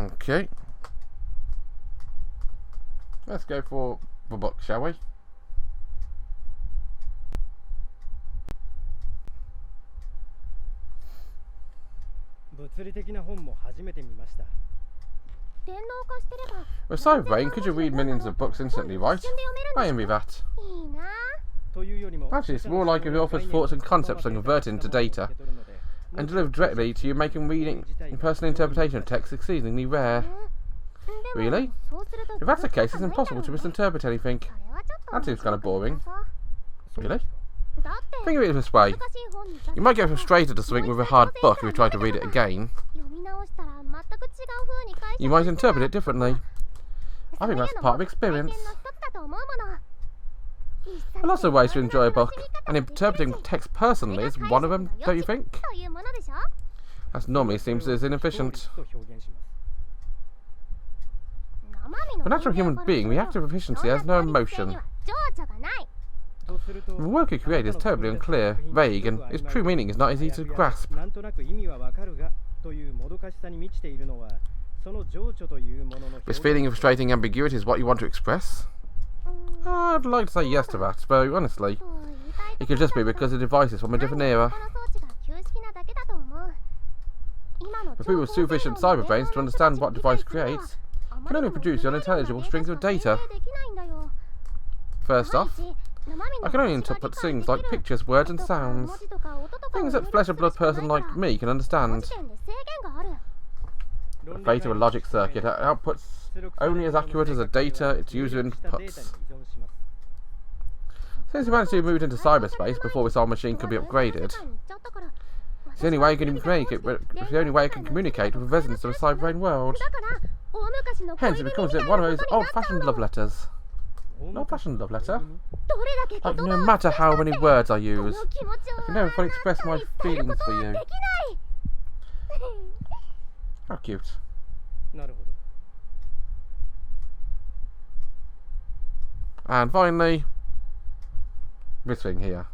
Okay. Let's go for the book, shall we? With cyberbrain, could you read millions of books instantly, right? I envy that. Actually, it's more like if the author's thoughts and concepts are converted into data and delivered directly to you, making reading and personal interpretation of text exceedingly rare. Really? If that's the case, it's impossible to misinterpret anything. That seems kind of boring. Really? Think of it this way. You might get frustrated or something with a hard book if you try to read it again. You might interpret it differently. I think that's part of experience. There are lots of ways to enjoy a book, and interpreting text personally is one of them, don't you think? That normally seems as inefficient. For a natural human being, reactive efficiency has no emotion. The work you create is terribly unclear, vague, and its true meaning is not easy to grasp. This feeling of frustrating ambiguity is what you want to express? I'd like to say yes to that, but honestly, it could just be because the device is from a different era. For people with sufficient cyberbrains to understand what device creates, can only produce unintelligible strings of data. First off, I can only interpret things like pictures, words and sounds. Things that flesh and blood person like me can understand. The fate of a logic circuit outputs only as accurate as the data its user inputs. Since humanity moved into cyberspace before this old machine could be upgraded, it's the only way it can communicate with the residents of a cyberbrain world. Hence, it becomes one of those old-fashioned love letters. An old-fashioned love letter? Like, no matter how many words I use, I can never fully express my feelings for you. How cute. And finally, this thing here.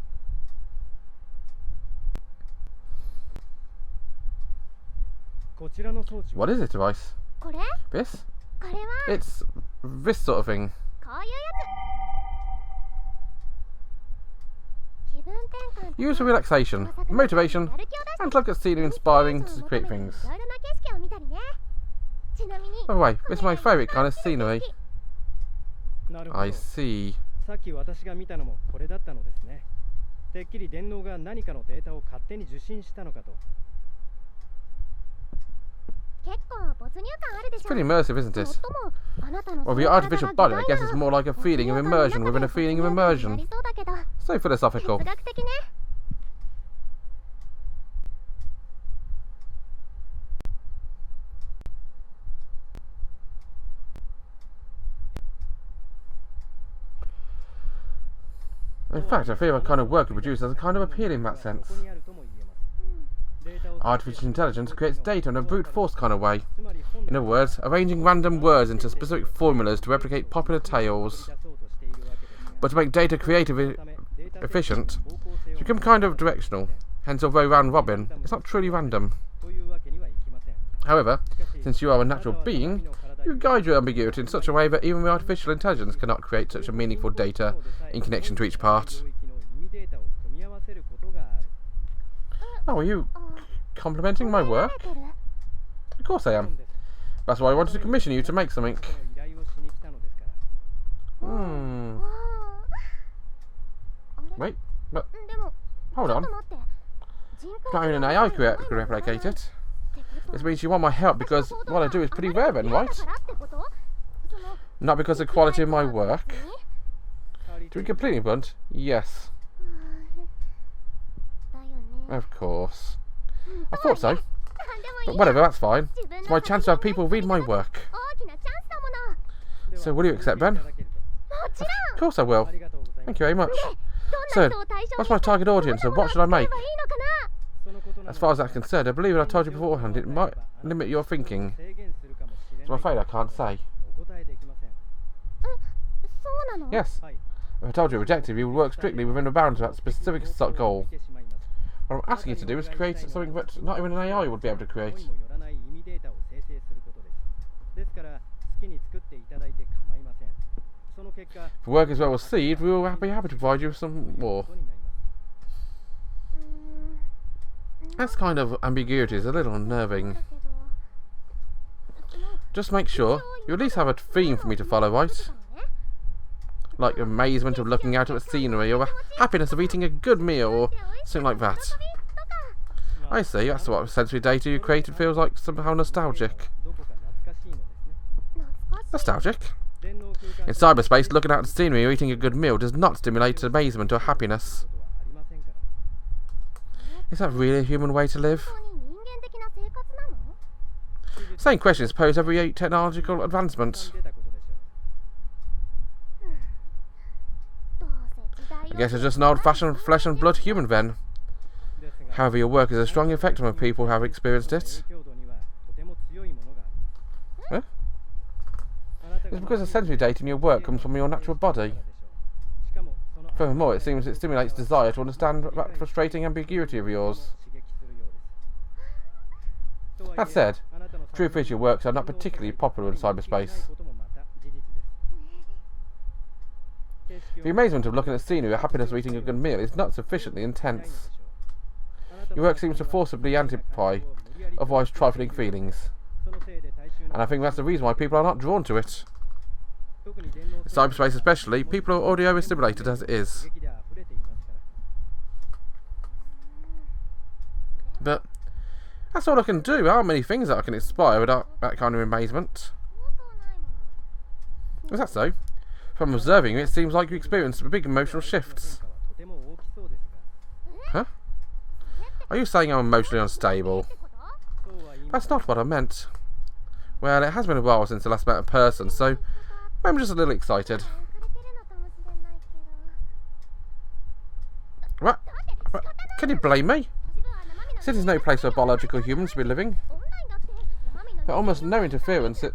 What is it, device? This? It's this sort of thing. Used for relaxation, motivation, and to look at scenery inspiring to create things. By the way, this is my favourite kind of scenery. I see. It's pretty immersive, isn't it? Well, the artificial body, I guess it's more like a feeling of immersion within a feeling of immersion. So philosophical. In fact, I feel my kind of work it produces as a kind of appeal in that sense. Artificial intelligence creates data in a brute force kind of way. In other words, arranging random words into specific formulas to replicate popular tales. But to make data creative efficient, it's become kind of directional. Hence, although round robin, it's not truly random. However, since you are a natural being, you guide your ambiguity in such a way that even the artificial intelligence cannot create such a meaningful data in connection to each part. Oh, are you complimenting my work? Of course I am. That's why I wanted to commission you to make something. Wait, but hold on. Not even an AI could replicate it. This means you want my help because what I do is pretty rare then, right? Not because of the quality of my work. To be completely blunt, yes. Of course. I thought so. But whatever, that's fine. It's my chance to have people read my work. So will you accept, Ben? Of course I will. Thank you very much. So, what's my target audience and what should I make? As far as that's concerned, I believe that I told you beforehand it might limit your thinking. So I'm afraid I can't say. Yes. If I told you objective, you would work strictly within the bounds of that specific goal. What I'm asking you to do is create something that not even an AI would be able to create. If work is well received, we will be happy to provide you with some more. This kind of ambiguity is a little unnerving. Just make sure you at least have a theme for me to follow, right? Like amazement of looking out at the scenery, or happiness of eating a good meal, or something like that. I see, that's what sensory data you created feels like somehow nostalgic. Nostalgic? In cyberspace, looking out at the scenery or eating a good meal does not stimulate amazement or happiness. Is that really a human way to live? Same question is posed every technological advancement. I guess it's just an old-fashioned flesh and blood human then. However, your work is a strong effect on people who have experienced it. Huh? It's because the sensory data in your work comes from your natural body. Furthermore, it seems it stimulates desire to understand that frustrating ambiguity of yours. That said, truth is your works are not particularly popular in cyberspace. The amazement of looking at scenery or happiness of eating a good meal is not sufficiently intense. Your work seems to forcibly amplify otherwise trifling feelings. And I think that's the reason why people are not drawn to it. In cyberspace especially, people are already overstimulated as it is. But that's all I can do. There aren't many things that I can inspire without that kind of amazement. Is that so? From observing you, it seems like you experienced big emotional shifts. Huh? Are you saying I'm emotionally unstable? That's not what I meant. Well, it has been a while since I last met a person, so I'm just a little excited. What? Can you blame me? City's no place for biological humans to be living. But almost no interference, it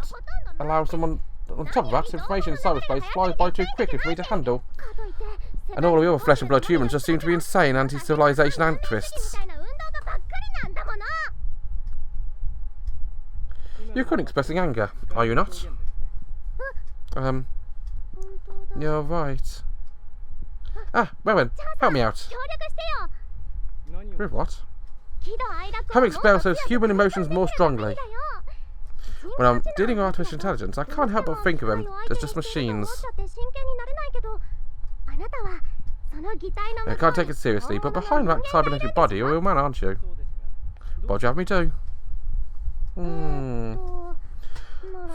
allows someone. On top of that, information in cyberspace flies by too quickly for me to handle. And all of the other flesh and blood humans just seem to be insane anti-civilization activists. You're currently expressing anger, are you not? You're right. Ah, Rowan, help me out. With what? How to express those human emotions more strongly. When I'm dealing with artificial intelligence, I can't help but think of them as just machines. I can't take it seriously, but behind that cybernetic body, you're a real man, aren't you? Why'd you have me do?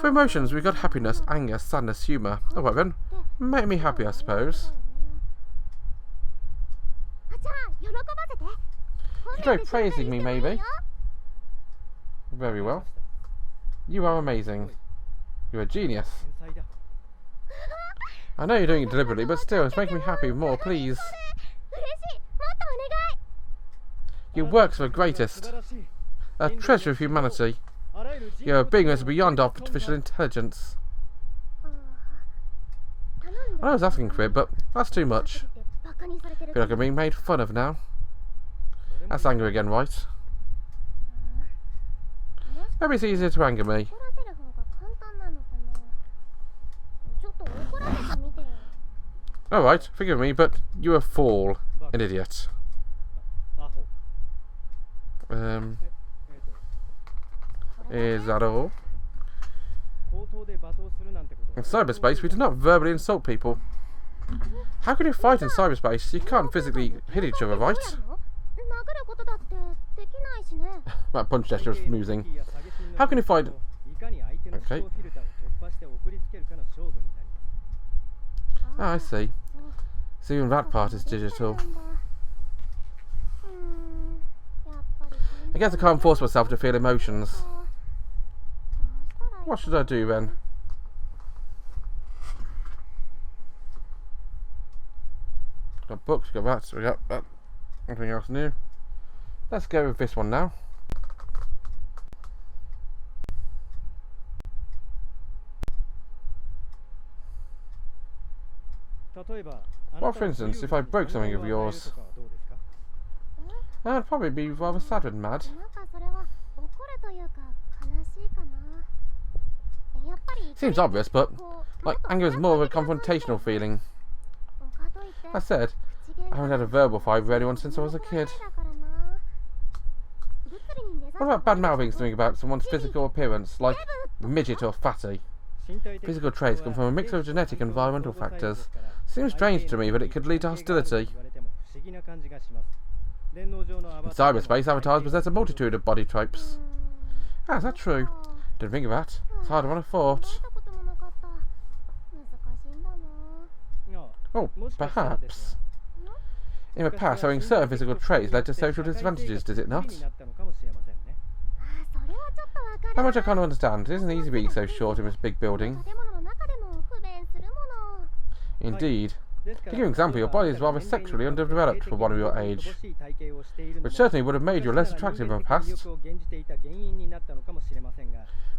For emotions, we've got happiness, anger, sadness, humour. Alright then, make me happy, I suppose. You try praising me, maybe? Very well. You are amazing. You're a genius. I know you're doing it deliberately, but still, it's making me happy more, please. Your works are the greatest. A treasure of humanity. You're a being that's beyond artificial intelligence. I was asking for it, but that's too much. I feel like I'm being made fun of now. That's anger again, right? Maybe it's easier to anger me. Alright, forgive me, but you're a fool. An idiot. Is that all? In cyberspace, we do not verbally insult people. How can you fight in cyberspace? You can't physically hit each other, right? That punch gesture is amusing. How can you fight? Okay. Ah, I see. So even that part is digital. I guess I can't force myself to feel emotions. What should I do then? Got books, got that, we got that. Anything else new? Let's go with this one now. Well, for instance, if I broke something of yours, I'd probably be rather sad and mad. Seems obvious, but like anger is more of a confrontational feeling. That said, I haven't had a verbal fight with anyone since I was a kid. What about bad mouthing something about someone's physical appearance, like midget or fatty? Physical traits come from a mix of genetic and environmental factors. Seems strange to me that it could lead to hostility. In cyberspace, avatars possess a multitude of body types. Ah, is that true? Didn't think of that. It's harder than I thought. Oh, perhaps. In the past, having certain physical traits led to social disadvantages, did it not? How much I can't understand. It isn't easy being so short in this big building. Indeed. To give you an example, your body is rather sexually underdeveloped for one of your age, which certainly would have made you less attractive in the past.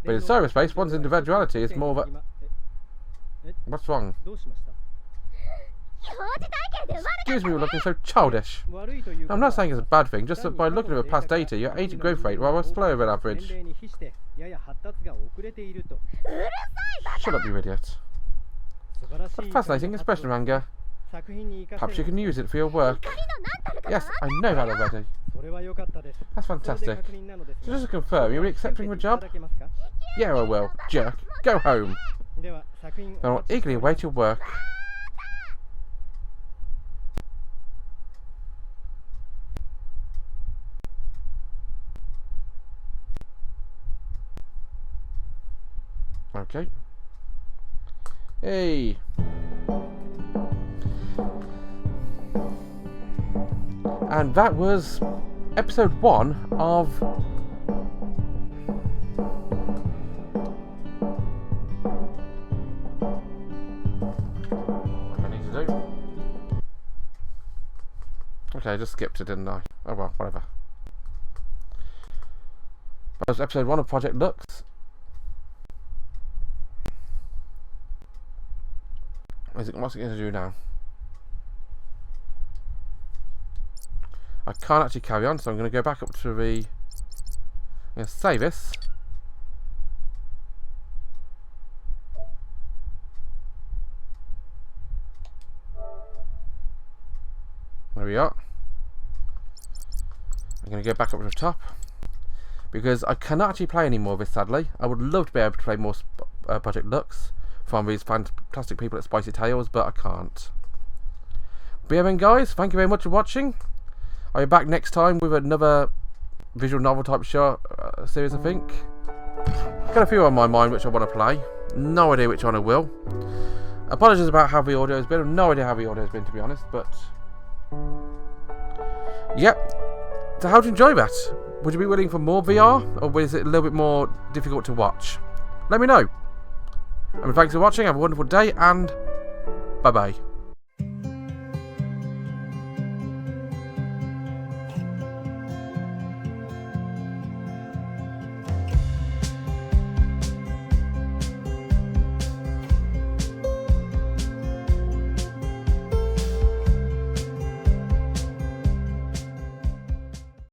But in cyberspace, one's individuality is more of a... What's wrong? Excuse me for looking so childish. I'm not saying it's a bad thing, just that by looking at the past data, your age and growth rate were rather slower than average. Shut up, you idiot. What a fascinating expression of anger. Perhaps you can use it for your work. Yes, I know that already. That's fantastic. So just to confirm, you'll be accepting the job? Yeah, I will. Jerk. Go home. I will eagerly await your work. Okay. Hey. And that was episode 1 of what do I need to do? Okay, I just skipped it, didn't I? Oh well, whatever. That was episode 1 of Project LUX. What's it going to do now? I can't actually carry on, so I'm going to go back up to the... I'm going to save this. There we are. I'm going to go back up to the top, because I cannot actually play any more of this, sadly. I would love to be able to play more Project LUX from these fantastic people at Spicy Tales, but I can't. But yeah then guys, thank you very much for watching. I'll be back next time with another visual novel type show series, I think. Got a few on my mind which I want to play. No idea which one I will. Apologies about how the audio has been. I've no idea how the audio has been, to be honest, but... Yep. So how do you enjoy that? Would you be willing for more VR, or is it a little bit more difficult to watch? Let me know. And thanks for watching, have a wonderful day, and bye-bye.